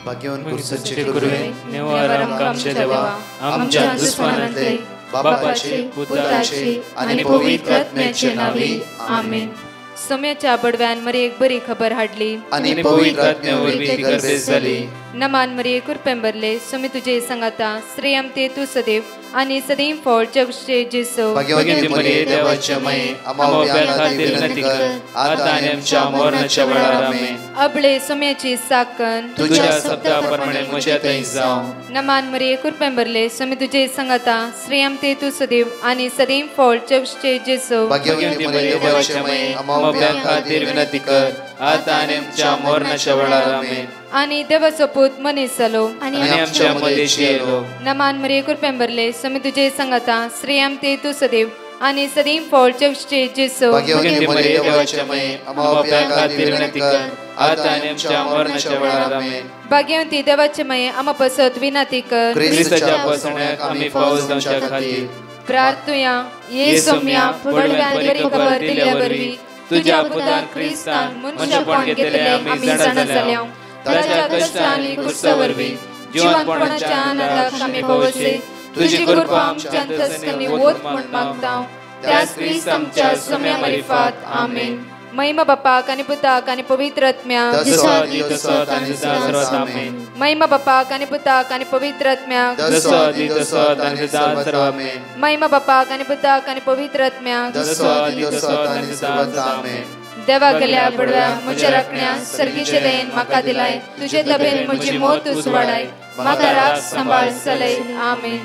भाग्यवान कुर्सचे गुरुवे निवार आमच्या देवा आमच्या दुश्मनांतले बापाचे पुत्राचे आणि पवित्र आत्म्याचे नावे आमेन. सोम्याच्या बडव्यान मरी एक बरी खबर हाडली आणि पवित्र आत्म्यावर ती गर्भेस झाली. नमान मरी कुरपेंबरले सोमी तुझे संगाता श्रेयम ते तू सदैव आणि सदैव फळ जगचे जेसो. भाग्यवती मरिये देवाच्या माये आम्हा खातीर विनंती कर आता आणि आमच्या मरणाच्या वेळार आमेन. अबळे सोम्याची साकन तुझ्या शब्दाप्रमाणे म्हज्या थंय जावं. नमान मरी कुरपेंबरले सोमी तुझे संगाता श्रेयम ते तू सदैव आणि सदैव फळ जगचे जेसो. भाग्यवती मरिये देवाच्या माये आम्हा खातीर विनंती कर आता आणि आमच्या मरणाच्या वेळार आमेन. आणि देवाचो पूत मनीस जालो आणि आमच्या मदेशी येलो. नमान मरी कुरपेंबरले सोमी तुझे संगाता श्रेयम ते तू सदैव आणि सदैव फळ जगचे जेसो. भाग्यवती मरिये देवाच्या माये आम्हा खातीर विनंती कर आता आणि आमच्या मरणाच्या वेळार आमेन. भाग्यवती देवाचे माये आम्हा पसत विनंती कर ख्रिस्ताच्या पासण्याक आम्ही पावस जावच्या खातीर प्रार्थुया. ये सोम्या बडव्यान बरी खबर दिल्या वरवी तुझ्या पुतान ख्रिस्तान मनुष्यपण घेतले आम्ही जाणा जाल्या. ताच्या कष्टांनी कुर्सावरवी जीवनपणाच्या आनंदाक आम्ही पावसे. तुझी कृपा आमच्या अंतस्करणी वोत म्हण मागता त्याच ख्रिस्त आमच्या सोम्या मरिफात आमेन. महिमा बापाक आणि पुताक आणि पवित्र आत्म्याक महिमा बापाक आणि पुताक आणि पवित्र आत्म्याक महिमा बापाक आणि पुताक आणि पवित्र आत्म्याक देवा गेल्या बडव्या म्हज्या राखण्या सर्गीचे देन म्हाका दिलाय. तुझे तबेन म्हजी मोत तूं वाडाय म्हाका राख सांबाळ चलय आमेन.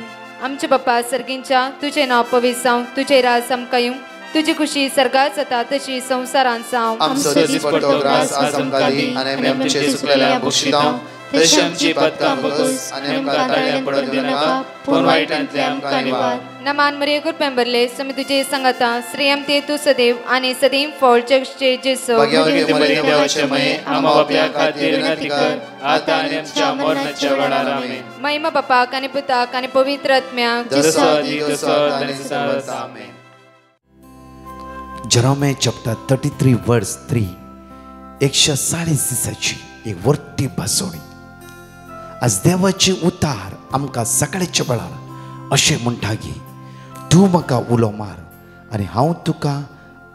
आमचे बापा सर्गींच्या तुझे नाव पवित्र जावं. तुझे राज आमकां येवं. तुझी खुशी सर्गात जाता तशी संसारांत जावं. आमचो दिसपट्टो ग्रास आज आमकां दी आनी आमी आमचे सुकलेल्या बक्षितांव तशी आमची पातकां बगस आनी आमकां ताळ्यां पडूंक दिनाका पूण वायटांतले आमकां निवार. नमान मरिये कुरपेंबरले सोमी तुझे संगाता श्रेयम ते तू सदैव आणि सदैव फळ जगचे जेसो. भाग्यवती मरिये देवाचे माये आम्हा बापया खातीर विनंती कर आता आनी आमच्या मरणाच्या वेळार आमेन. महिमा बापाक आणि पुताक आणि पवित्र आत्म्याक आमेन. Jeremiah chapter 33 verse 3 140 दिसाची एक वर्ती भासोणी. आज देवाची उतार आमकां सकाळच्या वेळार अशें म्हणटा की तूं म्हाका उलो मार आनी हांव तुका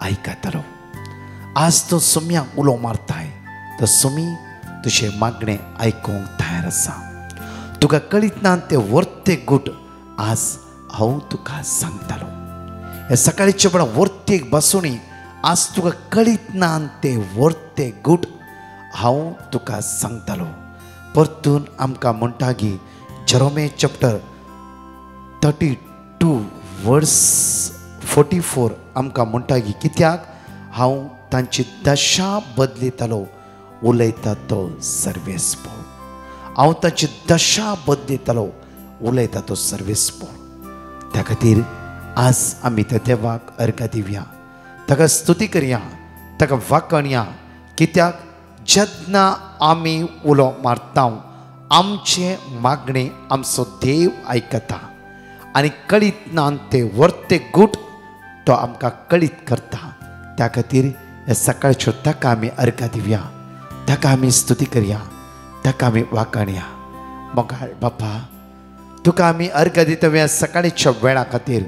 आयकतलो. आज तो सोम्याक उलो मारताय तो सोमी तुझे मागणें आयकूंक तयार आसा. तुका कळीत ना ते वर्ते गूट आज हांव तुका सांगतलो. हे सकाळच्या वेळार वर्तेक बसोणी आज तुका कळीत ना ते वर्ते गूट हांव तुका सांगतलो. परतून आमकां म्हणटा की Jeremiah chapter 32 verse 44 आमकां म्हणटा की कित्याक हांव तांची दशा बदलितलो उलयता तो सर्वेस्पर. हांव तांची दशा बदलितलो उलयता तो सर्वेस्पर. त्या खातीर आज आमी त्या देवाक अर्घ दिवया ताका स्तुती करया ताका वाखणया. कित्याक जेन्ना आमी उलो मारता आमचे मागणे आमचो देव आयकता आनी कळीत ना ते वर्ते गूट तो आमकां कळीत करता. त्या खातीर हे सकाळच्यो ताका आमी अर्घ दिवया ताका आमी स्तुती करया ताका आमी वाखणया. मोगाळ बापा तुका आमी अर्घ दिता सकाळच्या वेळा खातीर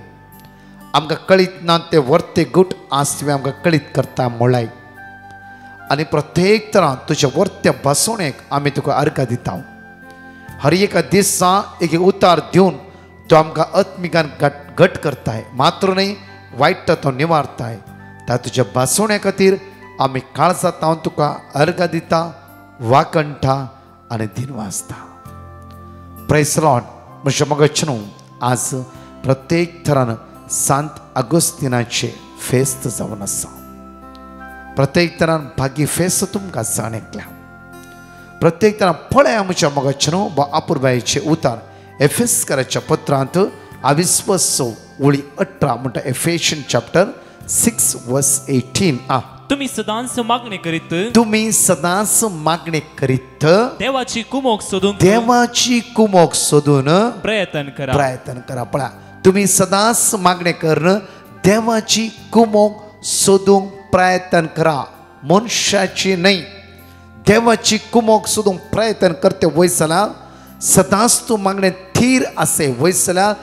आमकां कळीत ना ते वर्ते गूट आज तुवें आमकां कळीत करता म्हळाय आनी प्रत्येक तरां तुज्या वर्त्या बसोणेक आमी तुका अर्घ दिता. हर एका दिसा एक उतार दिवन तो आमकां आत्मिकान घट करताय मात्र न्ही वायट तो निवारताय. त्या तुज्या बसोण्या खातीर आमी काळजांत हांव तुका अर्घ दिता वाखणटा आनी दिनवासता. Praise the Lord. म्हज्या मोगाचें आज प्रत्येक तरान सांत अगोस्तिनाचे फेस्त जावन आसा. प्रत्येक तरान भागी फेस्त तुमकां जाणेकल्या. प्रत्येक तरान पळया म्हज्या मोगाचें वा अपुरबायेचे उतार एफेसकाराच्या पत्रांत 22 ओळी 18 म्हणटा. एफेशियन चॅप्टर 6 वर्स 18. तुम्ही सदांच मागणी करीत देवाची कुमोक सोदून प्रयत्न करा. पळा तुम्ही सदांच मागणे करण देवाची कुमोक सोदूंक प्रयत्न करा. मनुष्याची नाही देवाची कुमोक सोदूंक प्रयत्न करते वयसल्यार सदांच तूं मागणें थीर असे वयसल्यार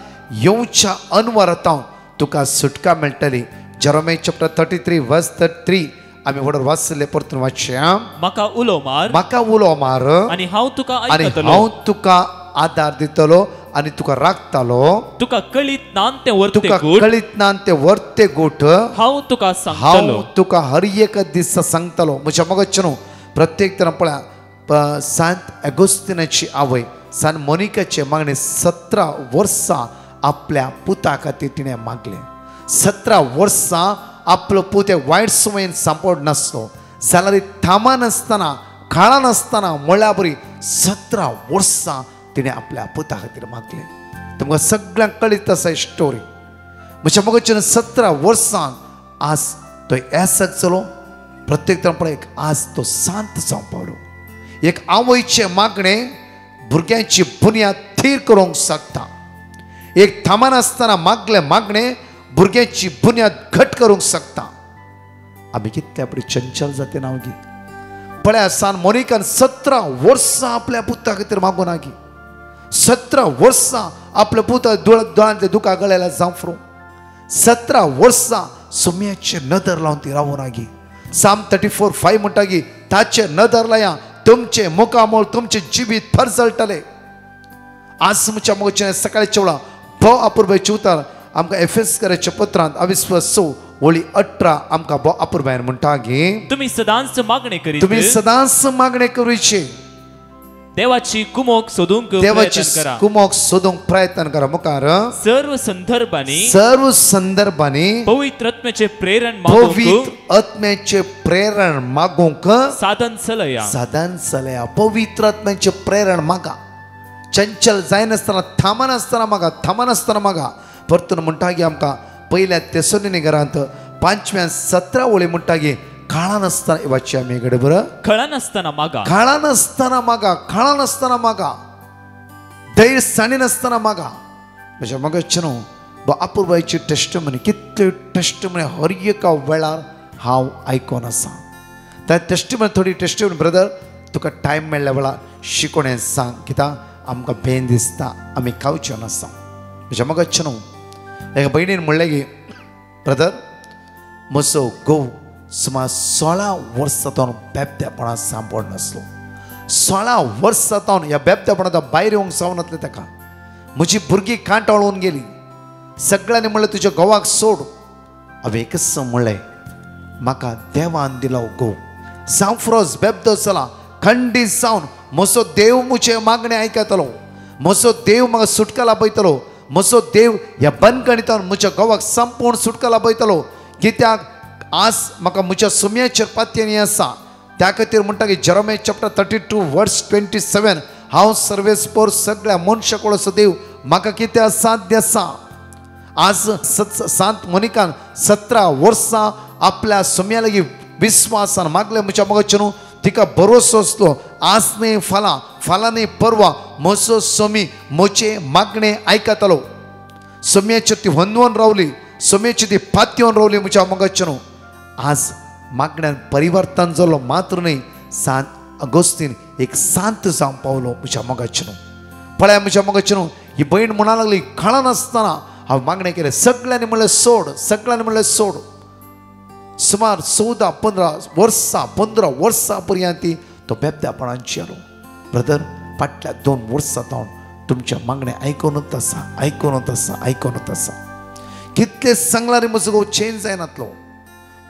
येवच्या अनवरतां तुका सुटका मेळटली. जेरोमिया चॅप्टर 33 वर्स 3 आमी वडर वाचले परतून वाचया. म्हाका उलो मार म्हाका उलो मार आनी हांव तुका आनी आयकतलो. हांव तुका आदार दितलो आनी तुका राखतलो. तुका कळीत नान ते वर्ते तुका गूट कळीत ना ते वर्ते गोठ हांव तुका हांव सांगतलो. तुका हर एक दीस सांगतलो. म्हज्या मगच न्हू प्रत्येक तरां पळया सांत अगोस्तिनाची आवय सांत मोनिकाचे मागणे 17 वर्सां आपल्या पुता खातीर तिणें मागले. 17 वर्सां आपलो पुते वायट संवयेन सांपड नासलो जाल्यार थामा नासतना काळा नासतना म्हळ्यार बरी 17 वर्सां तिणें आपल्या पुता खातीर मागले. तुमकां सगळ्यांक कळीत आसा स्टोरी. म्हज्या मगच्यान 17 वर्सां आज तो येसाक चलो प्रत्येक तरां पळय आज तो सांत जावं पावलो. एक आवयचे मागणे भुरग्यांची बुन्याद थीर करूंक शकता. एक थामान आसतना मागले मागणे भुरग्यांची बुन्याद घट करूंक शकता. आमी कितले आपली चंचल जाते नांव गी पळया सांत मोनिकान 17 वर्सां आपल्या पुता खातीर मागून आगी. 17 वर्सां आपल्या पुता दोळांतले दुखा गळ्याला जांफरू. 17 वर्सां सुम्याचे नदर लावन ती रावून आगी. साम 34:5 म्हणटा की ताचे नदर लाया तुमचे मुखामोळ तुमचे जिवीत फरजळटले. आज म्हज्या मोगचे सकाळच्या वेळा भोव अपुर्बायचे उतार आमकां एफेसकाराच्या पत्रांत 22:18 आमकां भोव अपुर्बायन म्हणटा की तुम्ही सदांच मागणे करीत तुम्ही सदांच मागणे करूचे. देवाची कुमोक सोदूंक देवाची प्रयत्न करा. कुमोक सोदूंक प्रयत्न करा. मुखार सर्व संदर्भांनी पवित्रात्म्याचे प्रेरण मागूंक पवित्र आत्म्याचे प्रेरण मागूंक साधन चलया. साधन चलया. पवित्र आत्म्याचे प्रेरण मागा. चंचल जायनासतना थामान आसतना मागा. थामान आसतना मागा. परतून म्हणटा की आमकां पयल्या तेसलोनिकेरांत 5व्या 17 वळी म्हणटा की काळा नासतना येवची आमी कडेन बरं खळा नासतना मागा. काळा नासतना मागा. काळा नासतना मागा. धैर्य साणी नासतना मागा. म्हज्या मगच न्हू अपुर्बायची टेस्टमनी कितल्यो टेस्टमनी हर एका वेळार हांव आयकोन आसा. त्या टेस्टमनी थोडी टेस्टमनी ब्रदर तुका टायम मेळ्ळ्या वेळार शिकोवणें सांग कित्याक आमकां भेन दिसता आमी खावच्यो नासा. म्हज्या मगच न्हू एका भयणीन म्हणलें की ब्रदर म्हजो घोव सुमार 16 वर्सां बेबदेपणां सांपड नासलो. 16 वर्सां ह्या बेबदेपणां भायर येवंक जावनासलें ताका. म्हजी भुरगीं कांटाळून गेली. सगळ्यांनी म्हणलें तुज्या घोवाक सोड. हांवें एकच म्हणलें म्हाका देवान दिलो घोव जावं फ्रोज बेबदो चला खंडीत जावन म्हजो देव म्हजे मागणे आयकतलो. म्हजो देव म्हाका सुटका लाभयतलो. म्हजो देव ह्या बंदखणींतल्यान म्हज्या घोवाक संपूर्ण सुटका लाभयतलो. कित्याक आज म्हाका म्हज्या सुम्याचेर पातयेनी आसा. त्या खातीर म्हणटा की जेरोमिया चॅप्टर 32 वर्स 27 हांव सर्वेस्पर सगळ्या मनशाक वळसो देव म्हाका कित्याक साध्य आसा. आज सांत मोनिकान 17 वर्सां आपल्या सुम्या लागीं विस्वासान मागले. म्हज्या मगचे न्हू तिका भरोसो आसलो आज न्ही फाल्यां फाल्यां न्ही परवा म्हजो सोमी म्हजे मागणे आयकतलो. सोम्याचेर ती वंदवून रावली. सोम्याची ती पातयेवन रावली. म्हज्या मगचे न्हू आज मागण्यान परिवर्तन जालो मात्र न्ही सांत अगोस्तीन एक सांत जावं पावलो. म्हज्या मगचे न्हू पळया म्हज्या मगचे न्हू ही भयण म्हणा लागली काळा नासतना हांव मागणें केलें. सगळ्यांनी म्हणलें सोड. सगळ्यांनी म्हणलें सोड. सुमार 15 वर्सां पर्यंत तो बेबदेपणांची आलो. ब्रदर फाटल्या 2 वर्सां जावन तुमच्या मागणे आयकोनूच आसा. आयकोनूच आसा. आयकोनूच आसा. कितले सांगल्यार म्हजो घोव चेंज जायनातलो.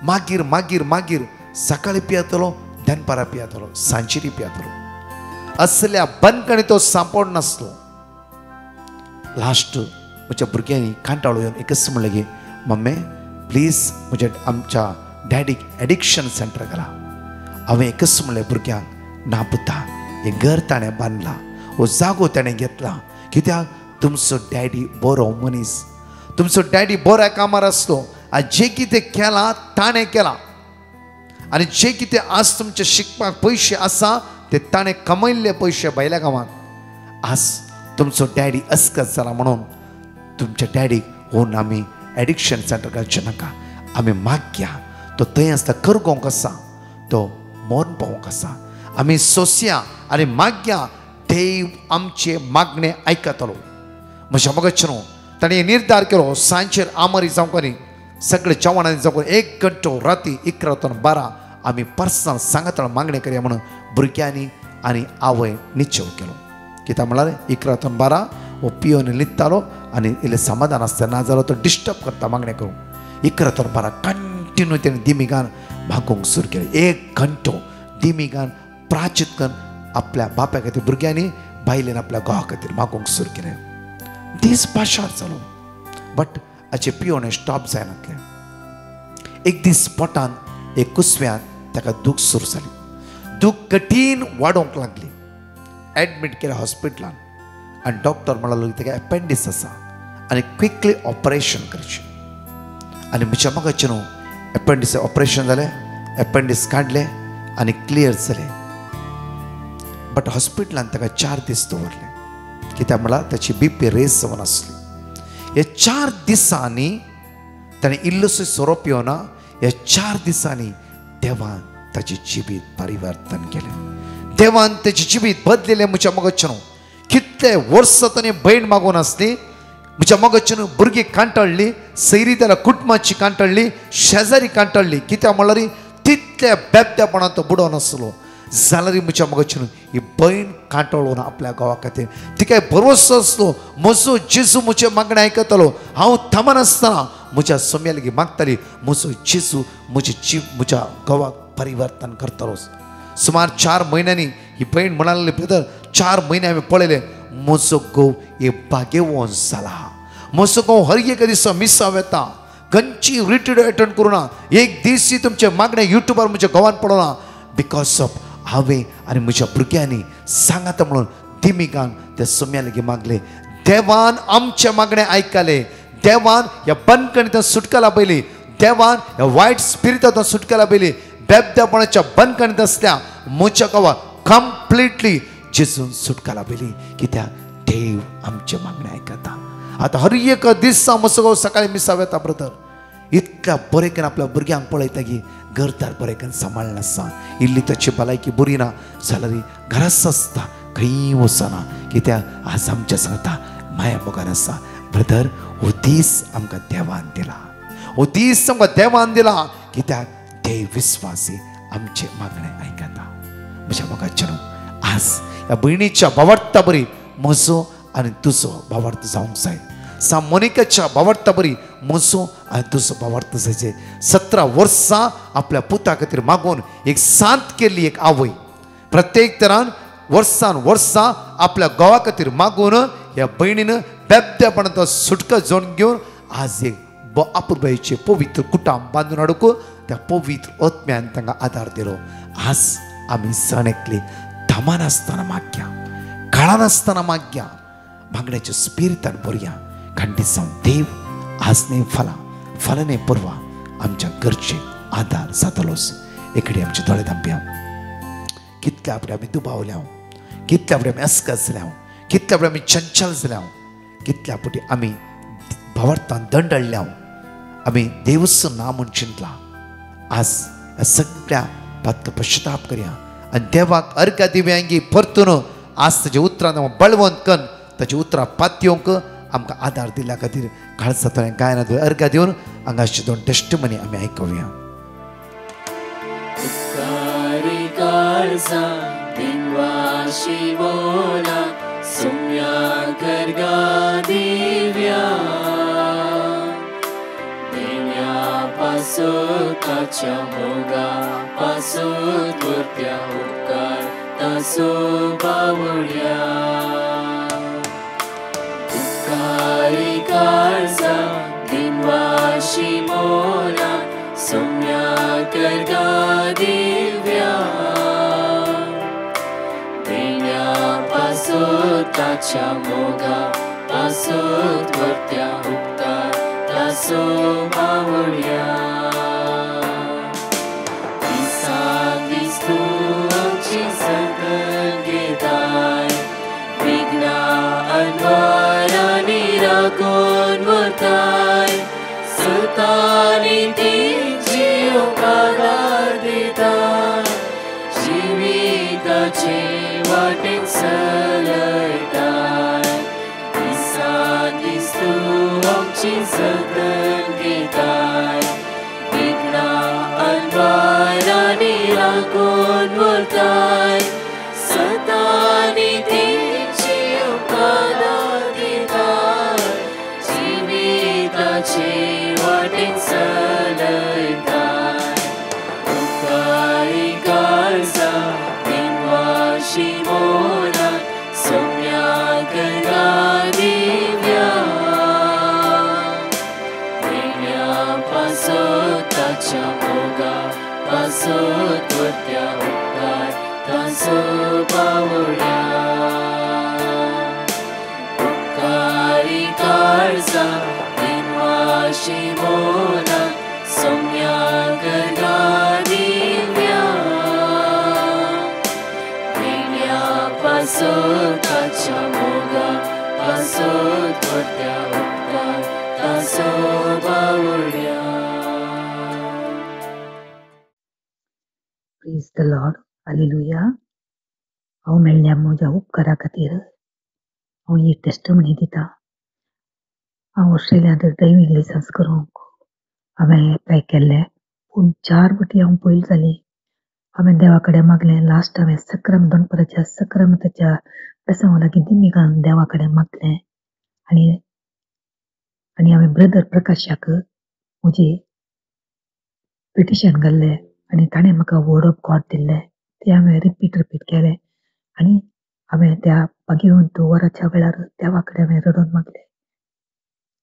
मागीर मागीर मागीर सकाळी पियेतलो दनपारां पियेतलो सांजेरी पियेतलो. असल्या बंदखणी तो सांपड नासलो. लास्ट म्हज्या भुरग्यांनी कांटाळो येवन एकच म्हणलें की मम्मे प्लीज म्हज्या आमच्या डॅडीक एडिक्शन सेंटर घाला. हांवें एकच म्हणलें भुरग्यांक ना पुता हें घर ताणें बांदलां. हो जागो ताणें घेतला. कित्याक तुमचो डॅडी बरो मनीस. तुमचो डॅडी बऱ्या कामार आसलो. आज जे कितें केलां ताणें केलां. आनी जे कितें आज तुमचे शिकपाक पयशे आसा ते ताणें कमयल्ले पयशे भायल्या गांवांत. आज तुमचो डॅडी अस्कत जाला म्हणून तुमच्या डॅडीक व्हरून आमी एडिक्शन सेंटर घालचें नाका. आमी मागया तो थंय आसता करगोंक आसा. तो मोन पावोंक आसा. आम्ही सोसया आणि मागया देव आमचे मागणे ऐकतलो. म्हज्या मगच न्हू ताणें निर्धार केलो सांजेर आमरी जावंक सगळे जेवणांनी जावं 1 घंटो राती 11:12 आम्ही पर्सनल सांगतळ मागणे करया म्हणून भुरग्यांनी आनी आवय निश्चय केलो. कित्याक म्हळ्यार 11:12 हो पियोन न्हिदतालो आनी इल्लें समाधान आसता ना जाल्यार तो डिस्टर्ब करता मागणे करूं. 11:12 कंटिन्यू तेणें दिमिगान मागूंक सुरू केलें. 1 घंटो दिमिगान प्राचित करून आपल्या बापाय खातीर भुरग्यांनी बायलेन आपल्या घोवा खातीर मागूंक सुरू केलें. दीस पाशार जालो बट हाचे पियोन स्टॉप जायनातलें. एक दीस पोटान एक कुसव्यान ताका दूख सुरू जाली. दूख कठीण वाडोवंक लागली. एडमीट केलें हॉस्पिटलान आनी डॉक्टर म्हणलो ताका एपेंडीस आसा आनी क्विकली ऑपरेशन करचें. आनी म्हज्या मगाचें न्हू एपेंडीस ऑपरेशन जालें. एपेंडीस काडलें आनी क्लियर जालें. बट हॉस्पिटलान ताका 4 दीस दवरलें. कित्याक म्हळ्यार ताची BP रेस जावन आसली. हे 4 दिसांनी ताणें इल्लोसो सोरो पिवना. ह्या 4 दिसांनी देवान ताची जिवीत परिवर्तन केलें. देवान ताची जिवीत बदलिलें. म्हज्या मगच्चें न्हू कितले वर्स ताणें भयण मागून आसली. म्हज्या मगच्चें न्हू भुरगीं कांटाळ्ळी, सैरी जाल्यार कुटुंबाची कांटाळ्ळी, शेजारी कांटाळ्ळी. कित्याक म्हळ्यार तितल्या बेबद्यापणान तो बुडोवन आसलो जाल्यार म्हज्या मगच्चें न्हू ही भयण कांटाळून आपल्या घोवा खातीर तिका भरवसो आसलो. म्हजो जेजू म्हजें मागणें आयकतलो. हांव थमान आसतना म्हज्या सोम्या लेगीत मागताली म्हजो जेजू म्हज्या घोवाक परिवर्तन करतलो. सुमार 4 म्हयन्यांनी ही भयण म्हणाली ब्रदर 4 म्हयने हांवें पळयले म्हजो घोव हे भाग्यवान जाला. म्हजो घोव हर एक दिसा मिसाव येता. खंयची रिट्रीट अटेंड करूना. एक दिसी तुमचे मागणें युट्यूबार म्हज्या घोवान पळोवना. बिकॉज ऑफ हांवें आनी म्हज्या भुरग्यांनी सांगात म्हणून दिमिगान ते सोम्या लेगीत मागले. देवान आमचे मागणें आयकलें. देवान ह्या बंदखणींतल्यान सुटका लाभयली. देवान ह्या वायट स्पिरिटांतल्यान सुटका लाभयली. बेबद्यापणाच्या बंदखणींत आसल्या म्हज्या घोवाक कंप्लिटली जेजून सुटका लाभयली. कित्याक देव आमचे मागणें आयकता. आतां हर एक दिसा म्हजो घोव सकाळीं मिसाव येता ब्रदर. इतल्या बरें आपल्या भुरग्यांक पळयता की घरदार बरें सांबाळना आसा. इल्ली ताची भलायकी बरी ना जाल्यार घराच आसता खंय वचना. कित्याक आज आमच्या सांगता माया मोगान आसा. ब्रदर हो दीस आमकां देवान दिला. हो दीस आमकां देवान दिला. कित्याक देव विस्वासी आमचे मागणें आयकता. म्हज्या मोगाचें आज ह्या भयणीच्या भावार्था बरी म्हजो आनी तुजो भावार्थ जावंक जाय. मोनिकाच्या भावार्था बरी म्हजो आनी तुजो भावार्थ जायचे. 17 वर्सां आपल्या पुता खातीर मागून एक सांत केल्ली एक आवय प्रत्येक तरान वर्सान आपल्या घोवा खातीर मागून ह्या भयणीन बेबद्यापणांतलो सुटका जोडून घेवन आज एक आपुरबायेचें पवित्र कुटाम बांदून हाडूंक त्या पवित्र आत्म्यान तांकां आदार दिलो. आज आमी सण एकली थमान आसतना मागया, काळान आसतना मागया, मागण्याच्या स्पिरितान बरया. खंडीत जावन देव आज न्ही फाल्यां न्ही परवा आमच्या गरजेक आदार जातलोच. एकडे आमचे दोळे धांपया. कितल्या फुडें आमी दुबावल्या, कितल्या फुडें आमी अस्कत जाल्या, कितल्या फुडें आमी चंचल जाल्या, कितल्या फावटी आमी भावार्थान दंड हाडल्या, आमी देवच ना म्हूण चिंतला. आज ह्या सगळ्या पातळ पश्चाताप करया आनी देवाक अर्घ दिव्यांगी परतून आज ताच्या उतरान बळवंत करून ताच्या उतरां पातयोंक आमकां आदार दिल्या खातीर काळजांतल्यान गायनांत अर्घ दिवन हांगाचे 2 टेस्टमनी आमी आयकुया. ताच्या मोगा पासून करत्या उपकार तासो बावड्या. तुकारी काळजा दिनवाशी मोला सोम्या करगा दिव्या. देण्या पासून ताच्या मोगा पासून करत्या उपकार तासो बावड्या. Sutani ti jio kagar dita, jivita काय सतानी तेची उपादां दितां जिविताचे वाटेन चलयतां उपकारी काळजा बिनवाशी मोना सोम्याक दिव्या ताच्या मोगा पासोत वत्या उपकार तांचो बावड्या उपकारी काळजा बिनवाशी मोना सोम्याक दिव्या पेण्या पासोत ताच्या मोगा पासोत वत्या उपकार तांचो बावड्या. Praise the Lord. हालेलुया. हांव मेळ्ळ्या म्हज्या उपकारा खातीर हांव ही टेस्टमनी दिता. हांव ऑस्ट्रेलियांत ड्रायव्हिंग लायसन्स करूंक हांवें एप्लाय केल्लें, पूण 4 फावटी हांव फेल जाली. हांवें देवा कडेन मागलें. लास्ट हांवें सक्राम दनपराच्या सक्रामताच्या प्रसंगा लागीं दिमी घालून देवा कडेन मागलें आनी हांवें ब्रदर प्रकाशाक म्हजें पिटिशन घाल्लें आनी ताणें म्हाका वर्ड ऑफ गॉड दिल्लें. तें हांवें रिपीट केलें आनी हांवें त्या भाग्यवंत वराच्या वेळार देवा कडेन हांवें रडोवन मागलें,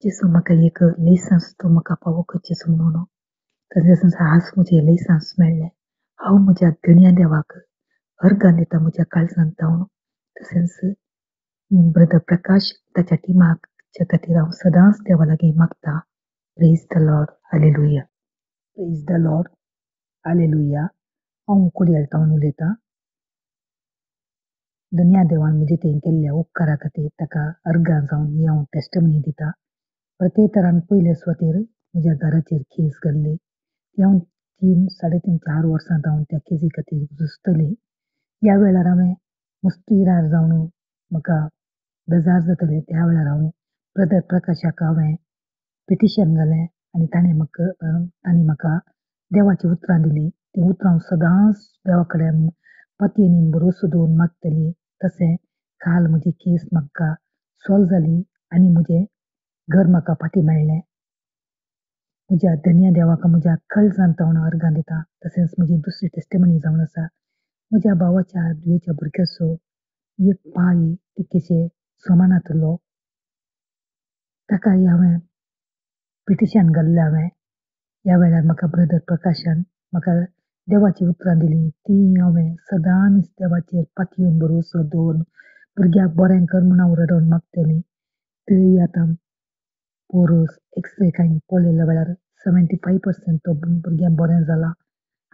जेसू म्हाका एक लायसन्स तूं म्हाका फावो कर जेसू म्हणून. तशेंच आज म्हजें लायसन्स मेळ्ळें. हांव म्हज्या गण्या देवाक अर्गां दिता म्हज्या काळजांत धांवन. तशेंच ब्रदर प्रकाश ताच्या टिमाच्या खातीर हांव सदांच देवा लागीं मागता. Praise the Lord. Hallelujah. Praise the Lord. Hallelujah. हांव कुडयाळ टावन उलयतां. दुनिया देवान म्हजे थंय केल्ल्या उपकारा खातीर ताका अर्गां जावन ही हांव टेस्टमनी दिता. प्रत्येक तरान पयले सुवातेर म्हज्या घराचेर केस घाल्ली. ती हांव 3-3.5-4 वर्सां जावन त्या केसी खातीर झुजतली. ह्या वेळार हांवें मुस्तीरार जावन म्हाका बेजार जातलें त्या वेळार हांव ब्रदर प्रकाशाक हांवें पिटिशन घालें आनी ताणें म्हाका देवाची उतरां दिली. ती उतरां हांव सदांच देवा कडेन पातयेन भरोसो दवरून मागतली. तशें काल म्हजी केस म्हाका सॉल्व जाली आनी म्हजें घर म्हाका फाटीं मेळ्ळें. म्हज्या धन्य देवाक म्हज्या काळजांत हांव अर्गां दिता. तशेंच म्हजी दुसरी टेस्टमनी जावन आसा. म्हज्या भावाच्या दुयेच्या भुरग्याचो एक पाय तिकेशे सोमानातलो. ताकाय हांवें पिटिशन घाल्लें. ह्या वेळार म्हाका ब्रदर प्रकाशान म्हाका देवाची उतरां दिली. ती हांवें सदांच देवाचेर पातयेवन भरोसो दवरून भुरग्याक बरें कर म्हूण हांव रडोवन मागतली. थंय आतां पोरस एक्सरे कांय पळयल्या वेळार 75% तो भुरग्याक बरें जाला.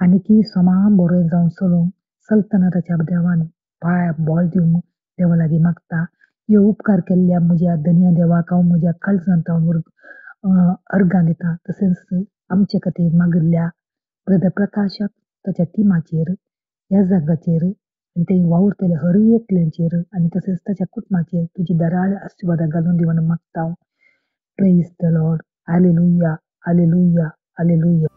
आनीकी सोमां बरें जावन चलतना ताच्या देवान पांय बॉल दिवंक देवा लागीं मागता. ह्यो उपकार केल्ल्या म्हज्या धन्य देवाक हांव म्हज्या काळजांत हांव अर्गां दिता. तशेंच आमचे खातीर मागिल्ल्या ब्रदर प्रकाशाक ताच्या टिमाचेर ह्या जागाचेर आनी थंय वावुरतल्या हर एकल्यांचेर आनी तशेंच ताच्या कुटुंबाचेर तुजी दराळ आशिर्वाद घालून दी म्हणून मागता हांव. Praise the Lord. Hallelujah. Hallelujah. Hallelujah.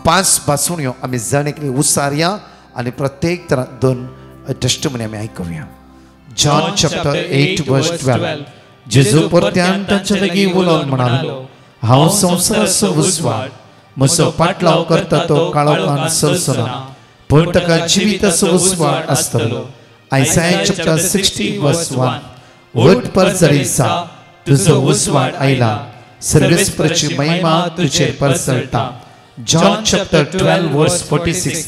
5 बासुण्यो आमी जाणेकली उसारया आनी प्रत्येक तरां 2 टेस्टमनी आमी आयकुया. जॉन चॅप्टर 8 वर्स 12. जेजू परत्यान तांचे लागीं उलोवन म्हणालो, हांव संवसाराचो उजवाड. म्हजो पाटलाव करता तो काळोखान चलचो ना, पूण ताका जिविताचो उजवाड आसतलो. आयसाया चॅप्टर 60 वर्स 1. वट परजरीसा तुजो उजवाड आयला, सर्वेस्पराची महिमा तुजेर परसळटा. जॉन चॅप्टर 12 वर्स 46.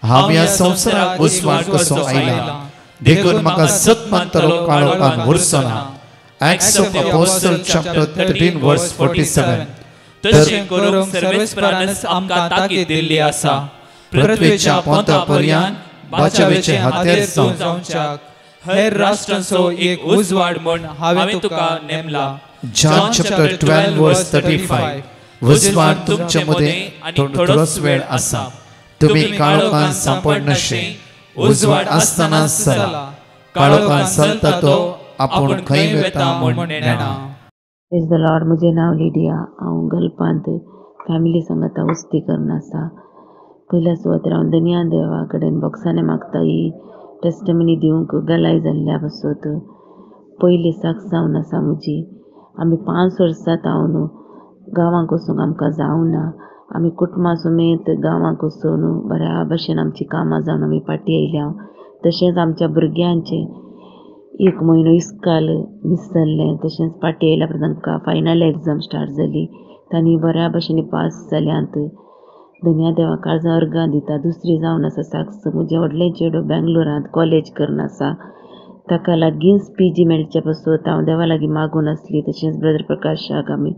हांव ह्या संवसाराक उजवाड कसो आयला, देखून म्हाका सतमंतलो काळोखान उरचो ना. Acts of Apostles chapter 13 verse 47. तशें करूंक सर्वेस्परानच आमकां ताकीद दिल्ली आसा. पृथ्वीच्या पोंतापर्यंत बाचावेचे हातेर जावच्याक हेर राष्ट्रांचो एक उजवाड म्हूण हांवें तुका नेमला. जॉन चॅप्टर 12 वर्स 35. उजवाड तुमचे मदें थोडोच वेळ आसा. तुम्ही काळोखान सांपडनशे उजवाड आसतना चला. काळोखान चलता तो आपूण खंय वेता म्हूण नेना. Praise the Lord. म्हजें नांव लिडिया. हांव गल्पांत फॅमिली सांगाता उस्ती करून आसा. पयल्या सुवातेर हांव दनिया देवा कडेन बोगसाने मागता ही टेस्टमनी दिवंक गलाय जाल्ल्या पासत पयली साक्ष जावन आसा म्हजी. आमी 5 वर्सां जाता हांव न्हू गांवांक वचूंक आमकां जावना. आमी कुटुंबा समेत गांवांक वचून बऱ्या भशेन आमची कामां जावन आमी फाटीं आयल्या. तशेंच आमच्या भुरग्यांचें 1 म्हयनो इस्काल मिस जाल्लें. तशेंच फाटीं आयल्या परत तांकां फायनल एग्जाम स्टार्ट जाली. तांणी बऱ्या भशेन पास जाल्यांत दनिया देवा काळजां अर्गां दिता. दुसरी जावन आसा साक्ष म्हजे व्हडले चेडूं बेंगलोरांत कॉलेज करना आसा. ताका लागींच PG मेळचे पासत हांव देवा लागीं मागून आसली. तशेंच ब्रदर प्रकाशाक आमी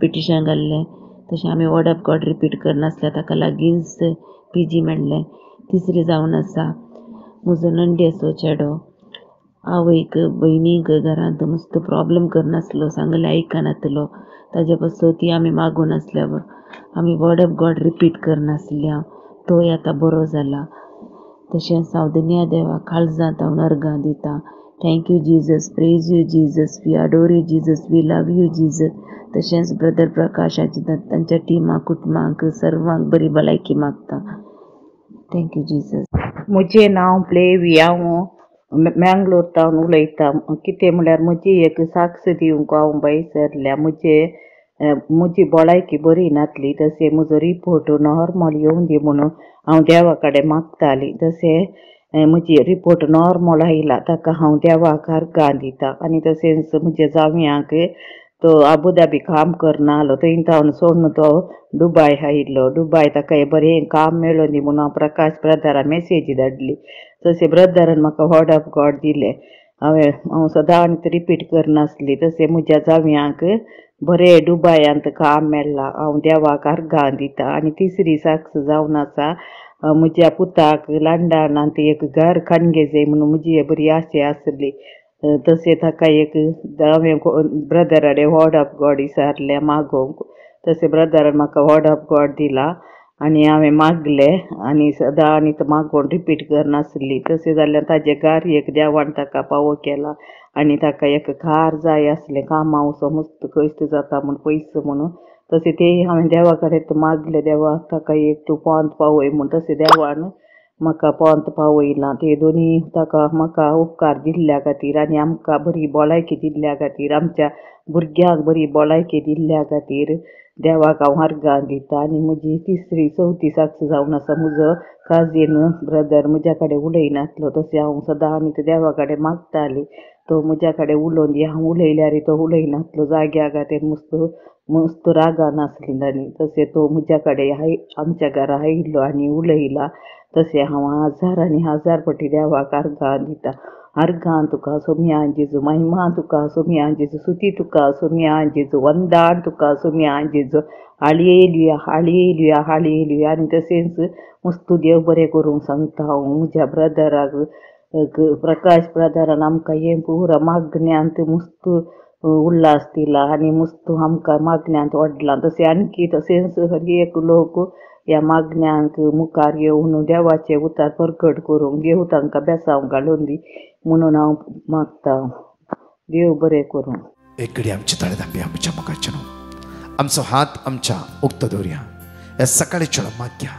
पिटिशन घाल्लें. तशें आमी वर्ड ऑफ गॉड रिपीट करनासल्या ताका लागींच PG मेळ्ळें. तिसरी जावन आसा म्हजो नंडेचो चेडो आवयक भयणीक घरांत मस्त प्रॉब्लेम करनासलो सांगलें आयकनासलो. ताजे पासत ती आमी मागून आसल्या आमी वर्ड ऑफ गॉड रिपीट करनासल्या तोय आतां बरो जाला. तशेंच हांव दनिया देवा काळजांत हांव अर्गां दिता. Thank you Jesus, praise you Jesus, we adore you Jesus, we love you Jesus. तशेंच ब्रदर प्रकाशाची तांच्या टिमाक कुटुंबांक सर्वांक बरी भलायकी मागता. Thank you Jesus. म्हजें नांव प्लेवी. हांव मँगलोर तावन उलयतां. कितें म्हळ्यार म्हजी एक साक्ष दिवंक हांव बयसरल्या. म्हजी भलायकी बरी नासली. तशें म्हजो रिपोर्ट नॉर्मल येवं दी म्हणून हांव देवा कडेन मागताली. तशें म्हजी रिपोर्ट नॉर्मल आयला ताका हांव देवाक अर्गां दिता. आनी तशेंच म्हज्या जावयाक तो आबुधाबी काम करनालो थंय तावन सोडून तो दुबय आयिल्लो. दुबय ताका बरें काम मेळों दी म्हणून हांव प्रकाश ब्रदराक मेसेज धाडली. तशें ब्रदरान म्हाका वर्ड ऑफ गॉड दिलें. हांव सदां आनी रिपीट करनासली. तशें म्हज्या जावयाक बरें दुबयांत काम मेळ्ळां. हांव देवाक अर्गां दिता. आनी तिसरी साक्ष जावन आसा म्हज्या पुताक लंडनांत एक घर खणगे जाय म्हणून म्हजी बरी आशा आसली. तशें ताका हांवें ब्रदरा कडेन वर्ड ऑफ गॉड विचारलें मागोवंक. तशें ब्रदरान म्हाका वर्ड ऑफ गॉड दिला आनी हांवें मागलें आनी सदां आनी मागोवन रिपीट करनासली. तशें जाल्यार ताजे गारयेक देवान ताका फावो केला आनी ताका एक कार जाय आसलें. कामां वचोन मस्त कश्ट जाता म्हूण पयस म्हणून. तशें तें हांवें देवा कडेन मागलें. देवा ताका एक तूं पोंत पावय म्हूण. तशें देवान म्हाका पोंत पावयलां. ते दोनी ताका म्हाका उपकार दिल्ल्या खातीर आनी आमकां बरी भलायकी दिल्ल्या खातीर आमच्या भुरग्यांक बरी भलायकी दिल्ल्या खातीर देवाक हांव अर्गां दिता. आनी म्हजी तिसरी चवथी साक्ष जावन आसा म्हजो काजीन ब्रदर म्हज्या कडेन उलयनासलो. तशें हांव सदां आनी देवा कडेन मागताली तो म्हज्या कडेन उलोवन दी. हांव उलयल्यार तो उलयनासलो जाग्या खातीर मस्त रागान आसली ताणी. तशें तो म्हज्या कडेन आमच्या घरा आयिल्लो आनी उलयला. तशें हांव 1000 आनी 1000 फावटी देवाक अर्गां दिता. अर्गां तुका सोम्या जेजू, महिमा तुका सोम्या जेजू, स्तुती तुका सोम्या जेजू, वंदन तुका सोम्या जेजू, हालेलुया हालेलुया हालेलुया. आनी तशेंच मस्त देव बरें करूंक सांगता हांव म्हज्या ब्रदराक प्रकाश ब्रदरान आमकां हें पुरा मागण्यांत मस्त उल्हास दिला आनी मस्त आमकां मागण्यांत वाडलां. तशें आणकी तशेंच हर एक लोक ह्या मागण्यांक मुखार येवन देवाचें उतार प्रकट करूंक देव तांकां बेसांव घालून दी म्हणून हांव मागतां. देव बरें करूं. एक घडी आमचे तळे धांपया आमच्या मुखाचे न्हू. आमचो हात आमच्या उक्त दवरया. ह्या सकाळीच्या मागया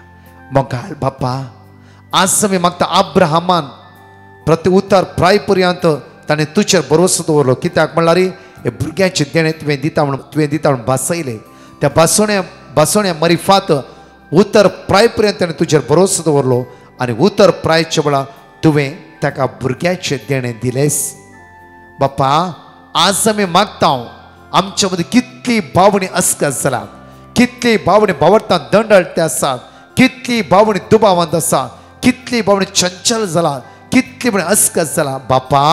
मोगाळ बाप्पा. आज आमी मागता अब्राहमान प्रति उतार प्राय पर्यंत ताणें तुजेर भरोसो दवरलो. कित्याक म्हणल्यार हे भुरग्यांचे देणे तुवें दिता म्हणून भासयले. त्या भासोण्या मरिफात उतर प्राय पर्यंत ताणें तुजेर भरोसो दवरलो आनी उतर प्रायच्या वेळा तुवें ताका भुरग्याचे देणे दिलेस. बाप्पा आज आमी मागता आमच्या मदीं कितली भावणी अस्कस जाला, कितली भावणी भावार्थांत दंडळटे आसात, कितली भावणी दुबावांत आसा, कितली भावणी चंचल जाला, कितली भावणी अस्कस जाला. बाप्पा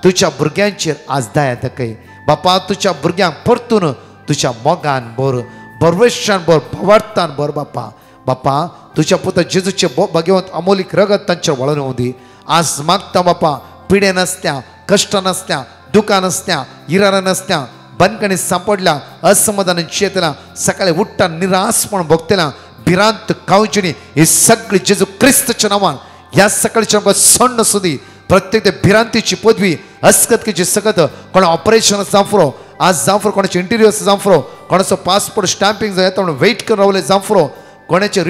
तुज्या भुरग्यांचेर आज दया दाखय. बाप्पा तुज्या भुरग्यांक परतून तुज्या मोगान भर, बरवेशान भर, भावार्थान भर. बाप्पा तुज्या पुता जेजूचे भगवंत अमोलीक रगत तांचेर वळोवन येवं दी. आज मागता बाप्पा पिडे नसल्या, कश्ट नसल्या, दुकां नसल्या, इरारां नसल्या, बंदकणी सांपडल्या, असमाधान चेतल्या, सकाळी उठ्ठा निरासपण भोगतल्या, भिरांत कावचिणी ही सगळी जेजू क्रिस्ताच्या नांवान ह्या सकाळच्या आमकां सण सुदी प्रत्येक ते भिरांतीची पदवी अस्कतकेची सकत कोणा ऑपरेशन जावफरो आज जावफरो, कोणाचे इंटरव्यू जावफरो, कोणाचो पासपोर्ट स्टॅम्पिंग जाय येता म्हणून वेट करून रावले जावफरो, कोणाच्या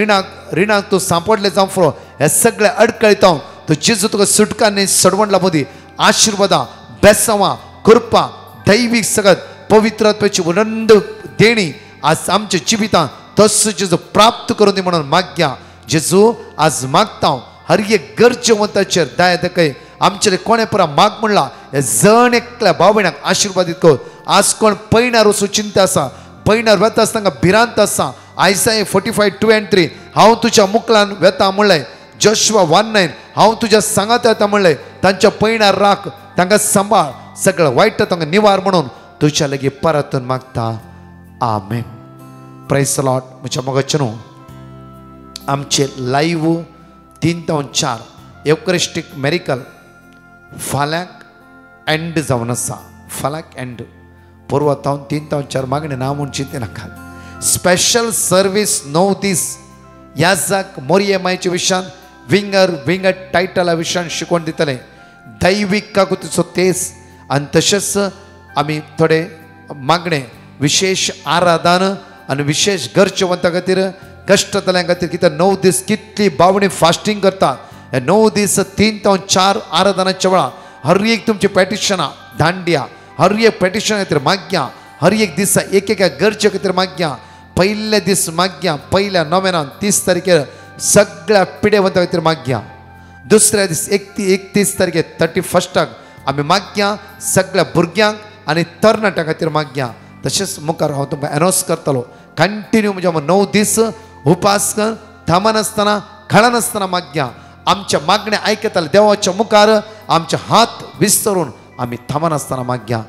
रिणाक तूं सांपडले जावं फुरो हे सगळे अडकळीत तो जेजू तुका सुटकाने सडवणला मदी आशिर्वादां बेसांवां कृपा दैवीक सगळ्यात पवित्रत्वाची उनंद देणी आज आमच्या जिवितांत तसो जेजू प्राप्त करून दी म्हणून मागया. जेजू आज मागता हर एक गरजेवंताचेर दया दाखय. आमचे कोणे पुरा माग म्हणला हे जण एकल्या भाव भयणाक आशिर्वादीत कर. आज कोण पैणार वचूं चिंता आसा पैणार वेता आसतना भिरांत आसा आयसाय 45:2-3 हांव तुज्या मुखलान वेता म्हणलें. जोशुआ 1:9 हांव तुज्या सांगात येता म्हणलें. तांच्या पैणार राख तांकां सांबाळ सगळं वाईट तांकां निवार म्हणून तुझ्या लगी परतून मागता. आमेन. Praise the Lord. म्हज्या मोगाचेनो आमचे लाईव्ह 3 ते 4 एवकरिस्टीक मेरिकल फाल्यांक एंड जावन आसा. फाल्यांक एंड पुरवतावन 3 ते 4 मागणे ना म्हूण चिंते नाकात. स्पेशल सर्वीस 9 दीस याजाक मोरयेमायच्या विशयान विंगर टायटला विशयान शिकवण दितले. दैवीक काकुतीचो तेस आनी तशेंच आमी थोडे मागणे विशेष आराधन आनी विशेष गरजेवंतां खातीर कश्टतल्यां खातीर कित्याक 9 दीस कितली बावणी फास्टींग करता. हे 9 दीस 3 ते 4 आराधनाच्या वेळा हर एक तुमची पेटिशनां धांडिया हर एक पेटिशन खातीर मागया. हर एक दिसा एक गरजे खातीर मागया. पयले दीस मागया. पहिल्या नोवेनान 30 तारखेर सगळ्या पिडेवंतां खातीर मागया. दुसऱ्या दीस 31 तारखेर 31 आमी मागया सगळ्या भुरग्यांक आनी तरणाट्यां खातीर मागया. तशेंच मुखार हांव तुमकां अनाउन्स करतलो कंटिन्यू म्हणजे 9 दीस उपास कर थांबनासतना खळनासतना मागया. आमच्या मागण्या आयकताले देवाच्या मुखार आमचे हात विस्तरून आमी थांबनासतना मागया.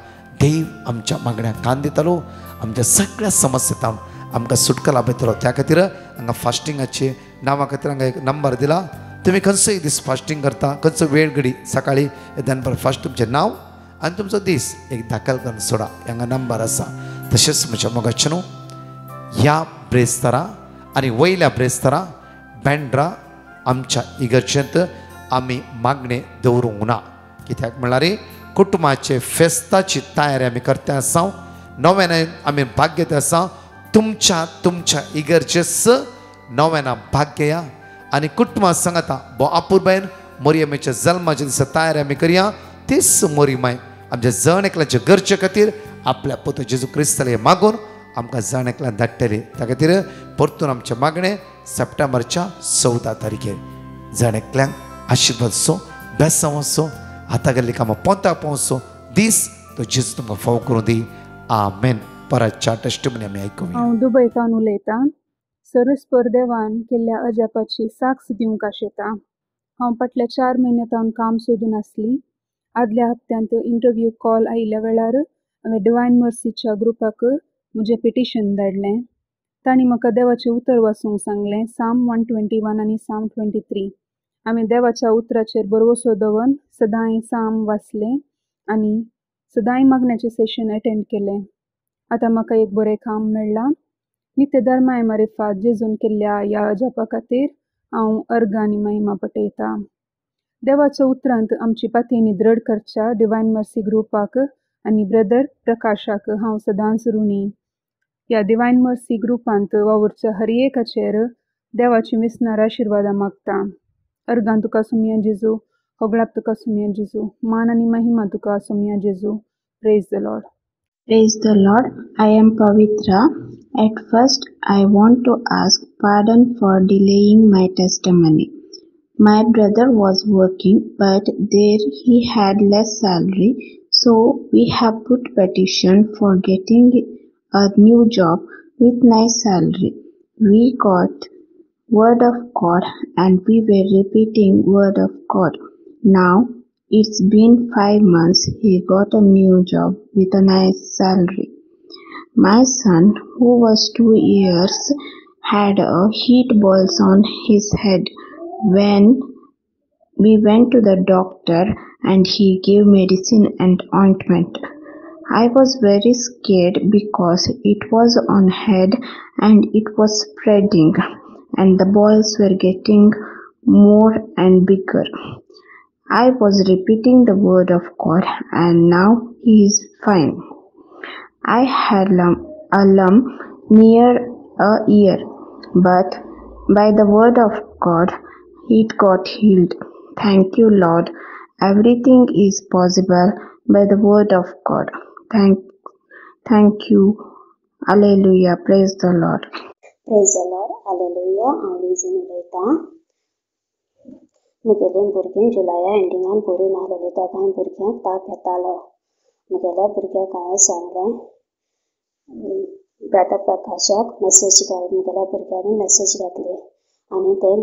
देव आमच्या मागण्या कान दितलो. आमच्या सगळ्या समस्येंत आमकां सुटका लाभयतलो. त्या खातीर हांगा फास्टिंगाचे नांवा खातीर हांगा एक नंबर दिला. तुम्ही खंयचोय दीस फास्टिंग करता खंयचो वेळ घडी सकाळी दनपार फास्ट तुमचें नांव आनी तुमचो दीस एक दाखल करून सोडा. हांगा नंबर आसा. तशेंच म्हज्या मोगाचेनो ह्या ब्रेस्तारा आनी वयल्या ब्रेस्तारा बँड्रा आमच्या इगर्जेंत आमी मागणे दवरूंक ना. कित्याक म्हणल्यार कुटुंबाचे फेस्ताची तयारी आमी करता आसा. नव्यान आमी भाग घेता आसा. तुमच्या इगर्जेस नव्यान भाग घेया आनी कुटुंबा सांगाता भो आपुरबायन मोरयेमेच्या जल्माच्या दिसा तयारी आमी करया. तीच मोरयमाय आमच्या जण एकल्याच्या गरजे खातीर आपल्या पुत जेजू क्रिस्ताले मागून आमकां जण एकल्यान धाडटली. त्या खातीर परतून आमचे मागणे सप्टेंबरच्या 14 तारखेर जण एकल्यांक आशिर्वाद असो बेसांव असो हाता गेल्ली कामां पोंता पोवचो दीस तो जेजू तुमकां फाव करूं दी. आमेन. परतच्या टेस्टिमनी आमी आयकुया. हांव दुबयतान उलयतां. सरस्पर देवान केल्ल्या अजापाची साक्ष दिवंक आशेता. हांव फाटल्या 4 म्हयन्यांतावन काम सोदून आसली. आदल्या हप्त्यांत इंटरव्यू कॉल आयिल्ल्या वेळार हांवें डिवायन मर्सीच्या ग्रुपाक म्हजें पिटिशन धाडलें. तांणी म्हाका देवाचें उतर वाचूंक सांगलें. साम 121 आनी साम 23. हांवें देवाच्या उतराचेर बरवसो दवरून सदांय साम वाचलें आनी सदांय मागण्याचें सेशन अटेंड केलें. आतां म्हाका एक बरें काम मेळ्ळां. नित्य धर्माय मारिफात जेजून केल्ल्या ह्या अजापा खातीर हांव अर्घ आनी महिमा पटयतां. देवाच्या उतरांत आमची पातयेनी दृढ करच्या डिवायन मर्सी ग्रुपाक आनी ब्रदर प्रकाशाक हांव सदांच ऋणी. ह्या डिवायन मर्सी ग्रुपांत वावुरच्या हर एकाचेर देवाची मिसनार आशिर्वादां मागतां. अर्गान तुका सुमया जेजू. होगळाप तुका सुमया जेजू. मान आनी महिमा तुका सुमया जेजू. Praise the Lord. Praise the Lord. I am Pavitra. At first, I want to ask pardon for delaying my testimony. My brother was working, but there he had less salary, so we have put petition for getting a new job with nice salary. We got word of God and we were repeating word of God. Now, it's been 5 months he got a new job with a nice salary. My son, who was 2 years, had a heat balls on his head. When we went to the doctor and he gave medicine and ointment. I was very scared because it was on head and it was spreading and the balls were getting more and bigger. I was repeating the word of God and now he is fine. I had a lump near a ear, but By the word of God, it got healed. Thank you, Lord. Everything is possible by the word of God. Thank you. Hallelujah. Praise the Lord. Praise the Lord. Hallelujah. Amazing उलयता. मुगेले भुरगीं जुलाया एंडिंगान बरी नाहलेली तो कांय भुरग्यांक ताप येतालो. मुगेल्या भुरग्याक हांवें सांगलें ब्रदर प्रकाशाक मेसेज घाल. मुगेल्या भुरग्यांनी मेसेज घातली आनी तें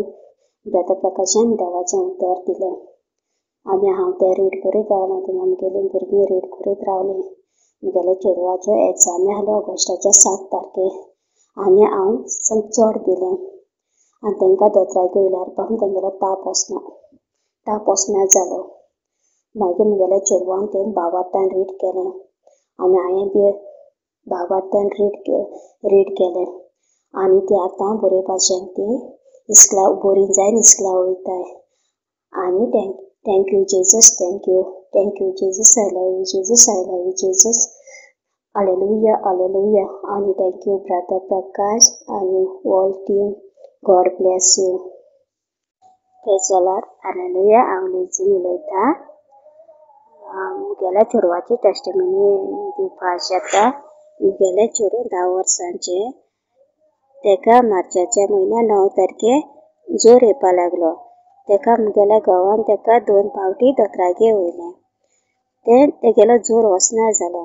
ब्रदर प्रकाशान देवाचें उतर दिलें आनी हांव तें रीड करीत रावलें. थिंगा मुगेलीं भुरगीं रीड करीत रावलीं. मुगेल्या चेडवाच्यो एग्जामी आहल्यो ऑगस्टाच्या 7 तारखेक आनी हांव चड भिलें आनी तांकां दोतोरागेर वयल्यार पासून तांगेलो ताप वचना जालो. मागीर मुगेल्या चेडवान तें भावार्थान रीड केलें आनी हांवें बी भावार्थान रीड केलें आनी ती आतां बरे भाशेन ती इस्कला बरी जायन इस्कला वयताय. आनी thank you Jesus, thank you Jesus, I love you Jesus, I love you Jesus, hallelujah hallelujah. आनी थँक यू ब्रदर प्रकाश आनी whole team. God bless you. Praise the Lord. Hallelujah. हांव लेझीन उलयतां. मुगेल्या चेडवाची टेस्टिमनी दिवपाक शेता. मुगेलें चेडूं 10 वर्सांचें. ताका मार्चाच्या म्हयन्या 9 तारखेक जोर येवपा लागलो. ताका मुगेल्या गांवान ताका 2 फावटी दोतोरागेर वयलें. तेगेलो जोर वचना जालो.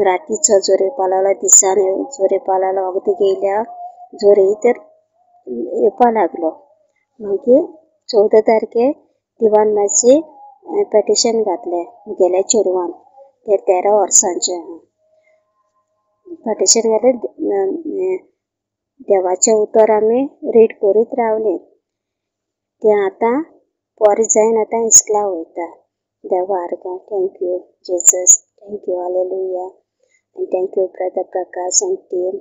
रातीचो जोर येवपा लागलो, दिसान जोर येवपा लागलो, वखद घेयल्या जोर येवपा लागलो. मागीर 14 तारखेक दिवान मातशी पेटिशन घातलें मुगेल्या चेडवान. तें 13 वर्सांचें. पेटिशन घातलें. देवाचें उतर आमी रीड करीत रावलीं. तें आतां बरें जायन आतां इस्कला वयता. देवा आर्गा. Thank you Jesus, thank you hallelujah. आनी thank you brother Prakash and team.